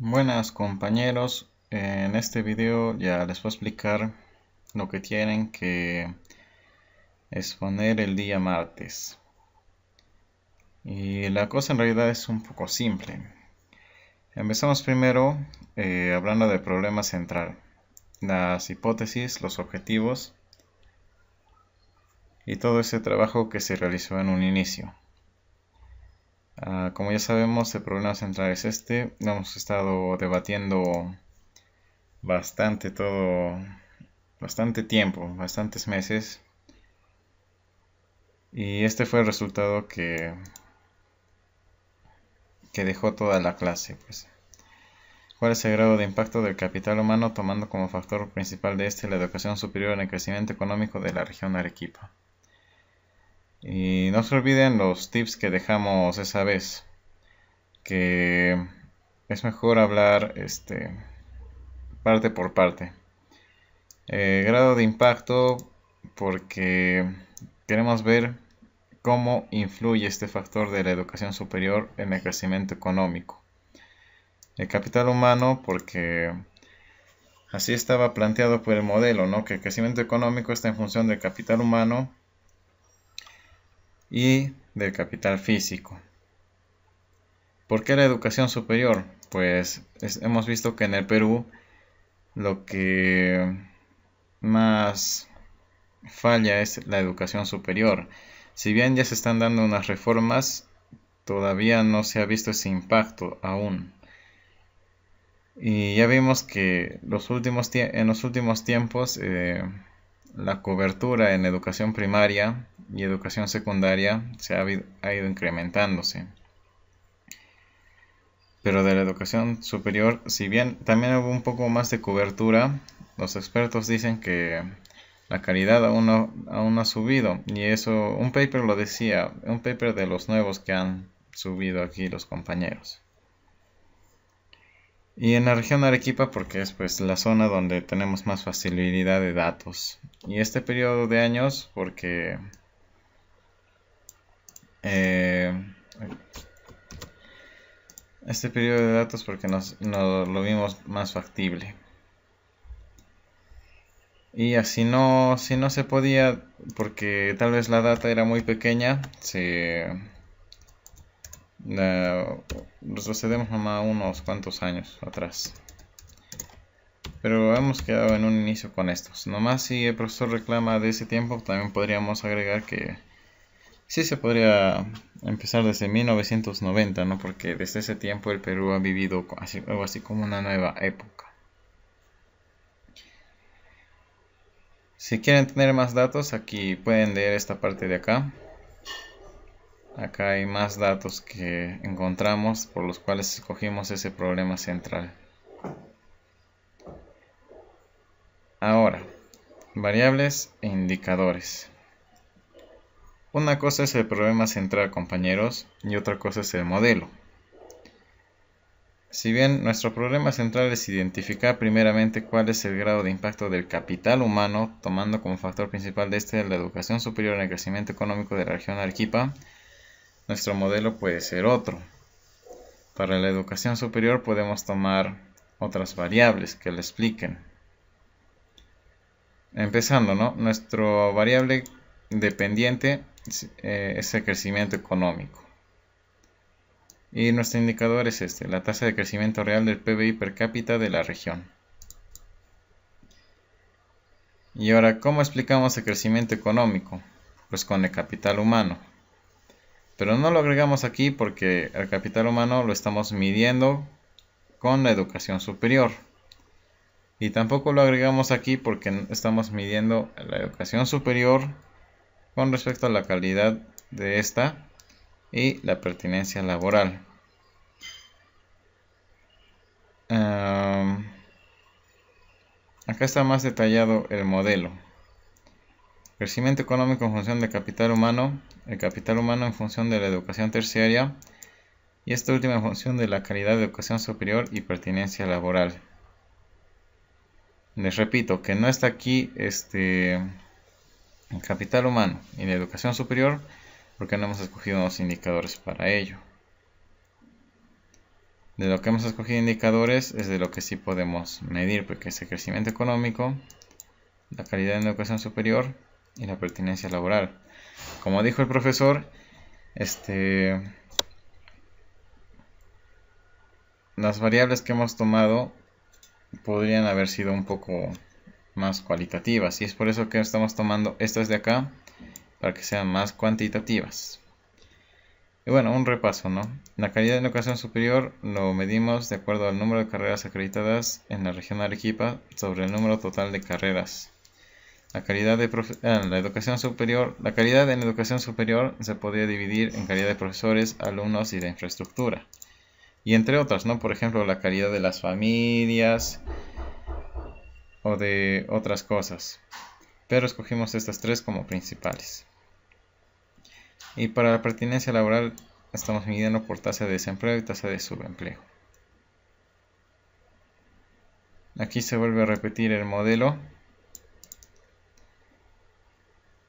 Buenas compañeros, en este video ya les voy a explicar lo que tienen que exponer el día martes. Y la cosa en realidad es un poco simple. Empezamos primero hablando del problema central, las hipótesis, los objetivos y todo ese trabajo que se realizó en un inicio. Como ya sabemos, el problema central es este. Lo hemos estado debatiendo bastante tiempo, bastantes meses. Y este fue el resultado que dejó toda la clase, pues. ¿Cuál es el grado de impacto del capital humano tomando como factor principal de este la educación superior en el crecimiento económico de la región Arequipa? Y no se olviden los tips que dejamos esa vez, que es mejor hablar parte por parte. Grado de impacto, porque queremos ver cómo influye este factor de la educación superior en el crecimiento económico. El capital humano, porque así estaba planteado por el modelo, ¿no? Que el crecimiento económico está en función del capital humano y del capital físico. ¿Por qué la educación superior? Pues hemos visto que en el Perú lo que más falla es la educación superior. Si bien ya se están dando unas reformas, todavía no se ha visto ese impacto aún. Y ya vimos que en los últimos tiempos la cobertura en educación primaria y educación secundaria ha ido incrementándose. Pero de la educación superior, si bien también hubo un poco más de cobertura, los expertos dicen que la calidad aún no ha subido. Y eso, un paper lo decía, un paper de los nuevos que han subido aquí los compañeros. Y en la región Arequipa, porque es pues la zona donde tenemos más facilidad de datos. Y este periodo de años, porque nos lo vimos más factible. Y así si no se podía, porque tal vez la data era muy pequeña, retrocedemos nomás unos cuantos años atrás. Pero hemos quedado en un inicio con estos. Nomás si el profesor reclama de ese tiempo, también podríamos agregar que sí se podría empezar desde 1990, ¿no? Porque desde ese tiempo el Perú ha vivido algo así como una nueva época. Si quieren tener más datos, aquí pueden leer esta parte de acá. Acá hay más datos que encontramos por los cuales escogimos ese problema central. Ahora, variables e indicadores. Una cosa es el problema central, compañeros, y otra cosa es el modelo. Si bien nuestro problema central es identificar primeramente cuál es el grado de impacto del capital humano, tomando como factor principal de este la educación superior en el crecimiento económico de la región Arequipa, nuestro modelo puede ser otro. Para la educación superior podemos tomar otras variables que le expliquen. Empezando, ¿no? Nuestro variable dependiente es el crecimiento económico. Y nuestro indicador es la tasa de crecimiento real del PBI per cápita de la región. Y ahora, ¿cómo explicamos el crecimiento económico? Pues con el capital humano. Pero no lo agregamos aquí porque el capital humano lo estamos midiendo con la educación superior. Y tampoco lo agregamos aquí porque estamos midiendo la educación superior con respecto a la calidad de esta y la pertinencia laboral. Acá está más detallado el modelo. Crecimiento económico en función del capital humano, el capital humano en función de la educación terciaria y esta última en función de la calidad de educación superior y pertinencia laboral. Les repito que no está aquí el capital humano y la educación superior porque no hemos escogido unos indicadores para ello. De lo que hemos escogido indicadores es de lo que sí podemos medir, porque es el crecimiento económico, la calidad en la educación superior y la pertinencia laboral. Como dijo el profesor, las variables que hemos tomado podrían haber sido un poco más cualitativas, y es por eso que estamos tomando estas de acá para que sean más cuantitativas. Y bueno, un repaso, ¿no? La calidad en la educación superior lo medimos de acuerdo al número de carreras acreditadas en la región Arequipa sobre el número total de carreras. La calidad la educación superior, la calidad en la educación superior se podría dividir en calidad de profesores, alumnos y de infraestructura. Y entre otras, ¿no? Por ejemplo, la calidad de las familias o de otras cosas. Pero escogimos estas tres como principales. Y para la pertinencia laboral estamos midiendo por tasa de desempleo y tasa de subempleo. Aquí se vuelve a repetir el modelo.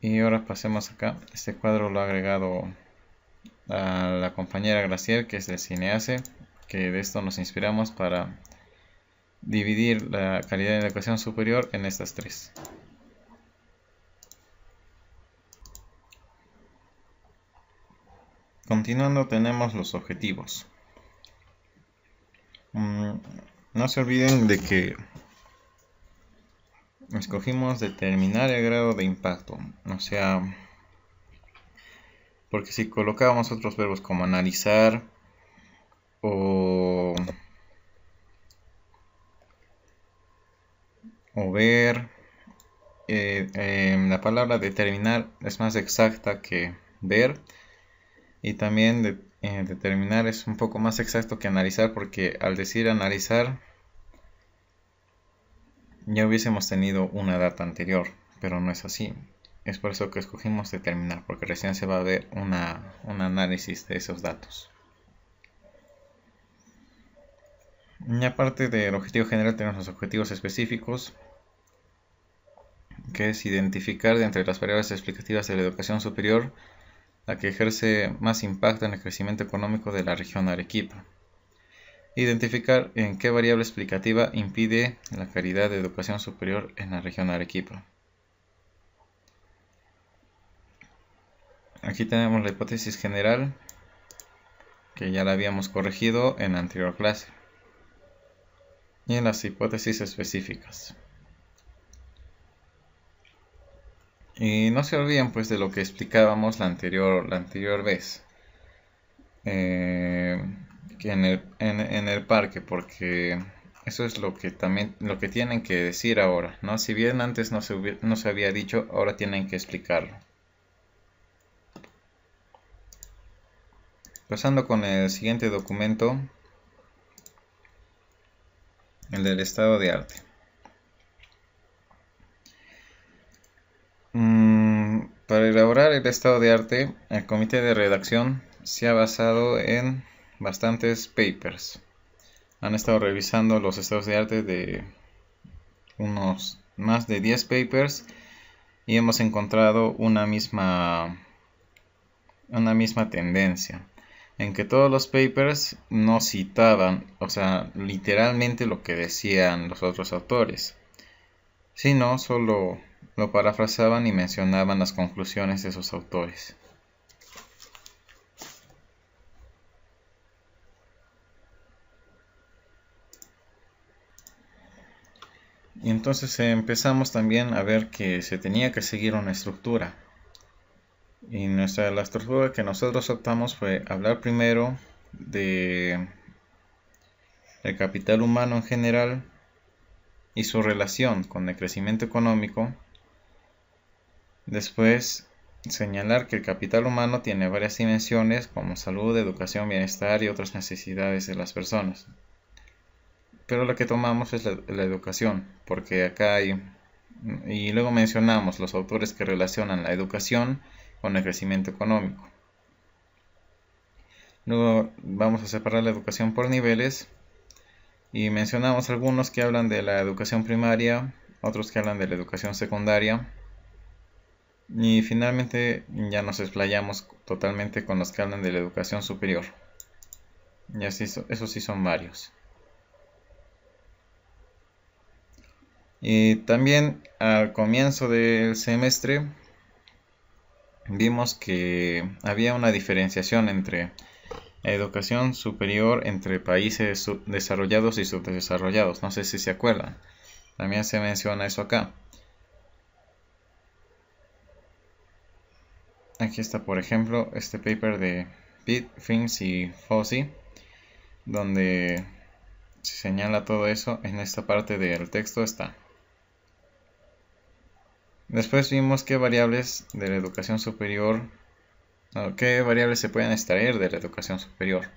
Y ahora pasemos acá. Este cuadro lo ha agregado a la compañera Graciel, que es del CINEACE, que de esto nos inspiramos para dividir la calidad de la educación superior en estas tres. Continuando, tenemos los objetivos. No se olviden de que escogimos determinar el grado de impacto, o sea, porque si colocábamos otros verbos como analizar o ver, la palabra determinar es más exacta que ver, y también determinar es un poco más exacto que analizar, porque al decir analizar ya hubiésemos tenido una data anterior, pero no es así. Es por eso que escogimos determinar, porque recién se va a ver un análisis de esos datos. Y aparte del objetivo general tenemos los objetivos específicos, que es identificar de entre las variables explicativas de la educación superior la que ejerce más impacto en el crecimiento económico de la región Arequipa. Identificar en qué variable explicativa impide la calidad de educación superior en la región Arequipa. Aquí tenemos la hipótesis general, que ya la habíamos corregido en la anterior clase. Y en las hipótesis específicas. Y no se olviden pues de lo que explicábamos la anterior vez. Que en el parque, porque eso es lo que tienen que decir ahora, ¿no? Si bien antes no se había dicho, ahora tienen que explicarlo. Pasando con el siguiente documento, el del estado de arte. Para elaborar el estado de arte, el comité de redacción se ha basado en bastantes papers. Han estado revisando los estados de arte de unos más de 10 papers y hemos encontrado una misma tendencia, en que todos los papers no citaban, o sea, literalmente lo que decían los otros autores, sino solo lo parafraseaban y mencionaban las conclusiones de esos autores. Y entonces empezamos también a ver que se tenía que seguir una estructura. Y la estructura que nosotros optamos fue hablar primero del capital humano en general y su relación con el crecimiento económico. Después, señalar que el capital humano tiene varias dimensiones como salud, educación, bienestar y otras necesidades de las personas. Pero lo que tomamos es la educación, porque acá hay, y luego mencionamos los autores que relacionan la educación con el crecimiento económico. Luego vamos a separar la educación por niveles y mencionamos algunos que hablan de la educación primaria, otros que hablan de la educación secundaria. Y finalmente ya nos explayamos totalmente con los que hablan de la educación superior. Y así, esos sí son varios. Y también al comienzo del semestre vimos que había una diferenciación entre educación superior entre países desarrollados y subdesarrollados. No sé si se acuerdan. También se menciona eso acá. Aquí está, por ejemplo, este paper de Pitt, Finks y Fossey, donde se señala todo eso. En esta parte del texto está. Después vimos qué variables de la educación superior, qué variables se pueden extraer de la educación superior.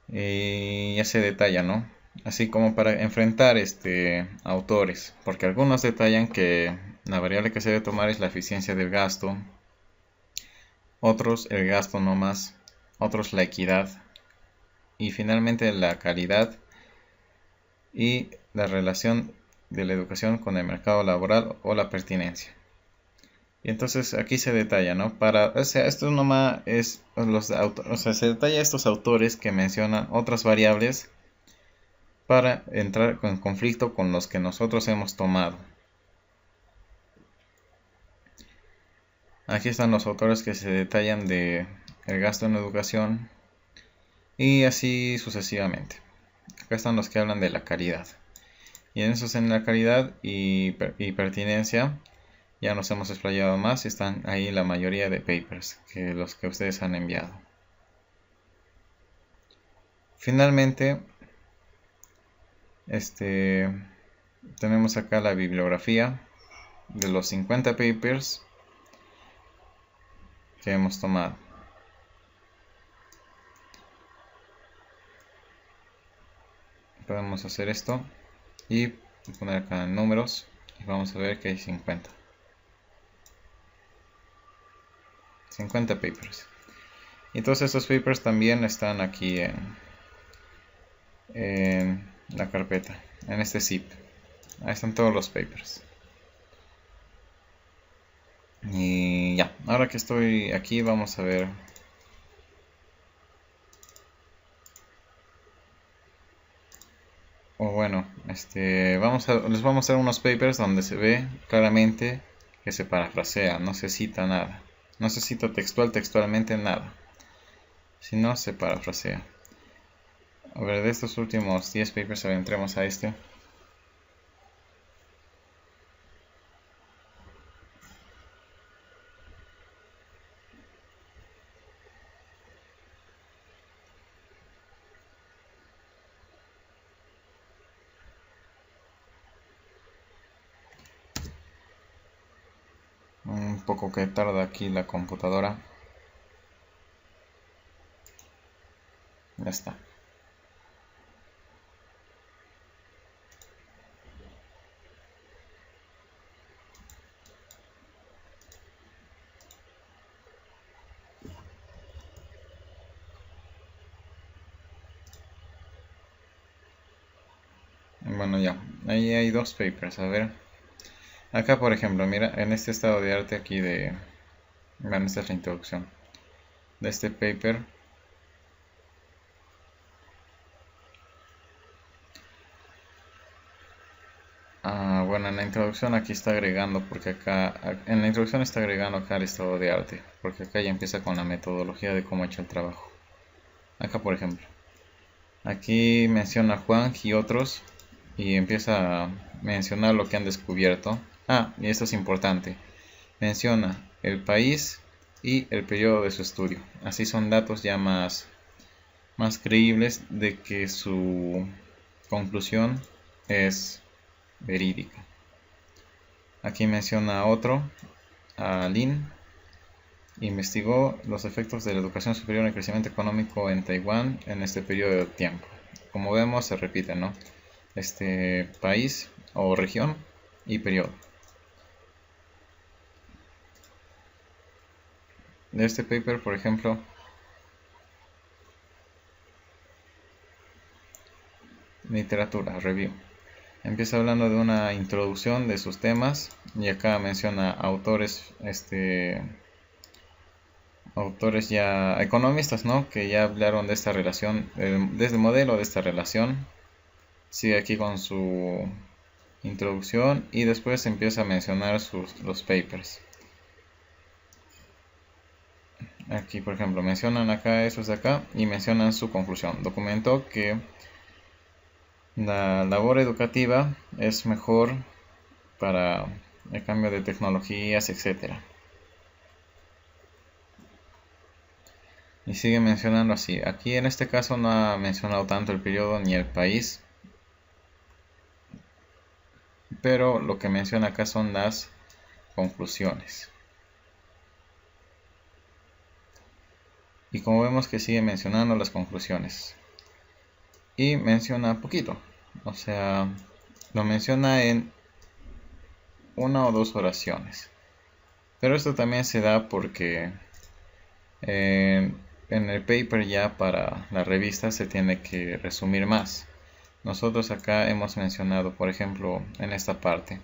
Y ya se detalla, ¿no? Así como para enfrentar autores, porque algunos detallan que la variable que se debe tomar es la eficiencia del gasto, otros el gasto no más, otros la equidad y finalmente la calidad y la relación de la educación con el mercado laboral o la pertinencia. Y entonces aquí se detalla, ¿no? Esto nomás es se detalla estos autores que mencionan otras variables para entrar en conflicto con los que nosotros hemos tomado. Aquí están los autores que se detallan de el gasto en educación y así sucesivamente. Acá están los que hablan de la calidad. Y en esos en la calidad y pertinencia ya nos hemos explayado más. Están ahí la mayoría de papers que los que ustedes han enviado. Finalmente, tenemos acá la bibliografía de los 50 papers que hemos tomado. Podemos hacer esto y poner acá en números y vamos a ver que hay 50 papers. Y todos estos papers también están aquí en la carpeta, en este zip. Ahí están todos los papers. Y ya, ahora que estoy aquí vamos a ver les vamos a mostrar unos papers donde se ve claramente que se parafrasea, no se cita nada, no se cita textualmente nada, sino se parafrasea. A ver, de estos últimos 10 papers, entremos a este. Un poco que tarda aquí la computadora. Ya está. Bueno, ya, ahí hay dos papers, a ver. Acá, por ejemplo, mira, en este estado de arte aquí bueno, esta es la introducción de este paper. Bueno, en la introducción aquí está agregando, porque acá, en la introducción está agregando acá el estado de arte, porque acá ya empieza con la metodología de cómo ha hecho el trabajo. Acá, por ejemplo, aquí menciona a Juan y otros, y empieza a mencionar lo que han descubierto. Y esto es importante, menciona el país y el periodo de su estudio. Así son datos ya más creíbles de que su conclusión es verídica. Aquí menciona otro, a Lin, investigó los efectos de la educación superior en el crecimiento económico en Taiwán en este periodo de tiempo. Como vemos, se repite, ¿no? Este país o región y periodo. De este paper, por ejemplo, literatura, review. Empieza hablando de una introducción de sus temas y acá menciona autores autores ya economistas, ¿no? Que ya hablaron de esta relación, desde el modelo de esta relación. Sigue aquí con su introducción y después empieza a mencionar los papers. Aquí, por ejemplo, mencionan acá esos de acá y mencionan su conclusión. Documentó que la labor educativa es mejor para el cambio de tecnologías, etc. Y sigue mencionando así. Aquí en este caso no ha mencionado tanto el periodo ni el país, pero lo que menciona acá son las conclusiones. Y como vemos que sigue mencionando las conclusiones. Y menciona poquito. O sea, lo menciona en una o dos oraciones. Pero esto también se da porque en el paper ya para la revista se tiene que resumir más. Nosotros acá hemos mencionado, por ejemplo, en esta parte,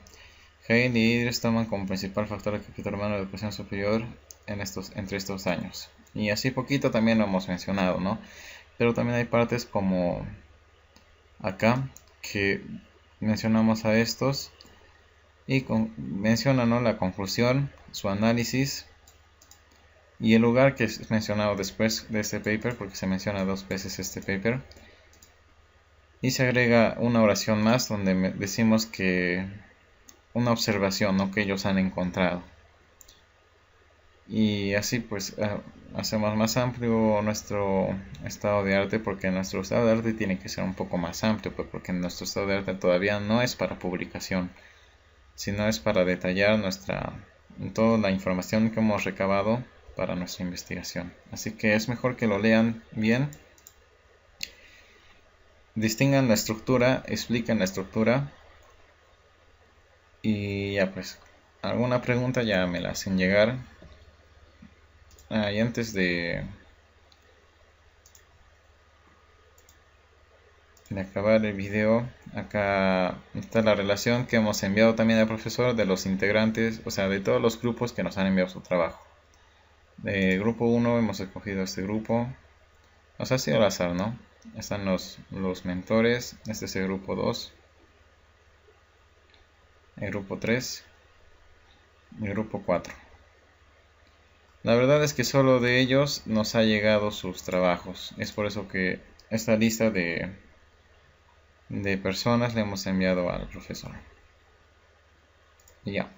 Hale y Idris toman como principal factor de capital humano de educación superior entre estos años. Y así poquito también lo hemos mencionado, ¿no? Pero también hay partes como acá que mencionamos a estos y menciona, ¿no?, la conclusión, su análisis y el lugar que es mencionado después de este paper, porque se menciona dos veces este paper. Y se agrega una oración más donde decimos que una observación, ¿no?, que ellos han encontrado. Y así pues hacemos más amplio nuestro estado de arte, porque nuestro estado de arte tiene que ser un poco más amplio, pues, porque nuestro estado de arte todavía no es para publicación, sino es para detallar toda la información que hemos recabado para nuestra investigación. Así que es mejor que lo lean bien, distingan la estructura, expliquen la estructura y ya pues, alguna pregunta ya me la hacen llegar. Y antes de acabar el video, acá está la relación que hemos enviado también al profesor de los integrantes, o sea, de todos los grupos que nos han enviado su trabajo. De grupo 1 hemos escogido este grupo, o sea, ha sido al azar, ¿no? Están los mentores, este es el grupo 2, el grupo 3 y el grupo 4. La verdad es que solo de ellos nos ha llegado sus trabajos, es por eso que esta lista de personas le hemos enviado al profesor. Y ya.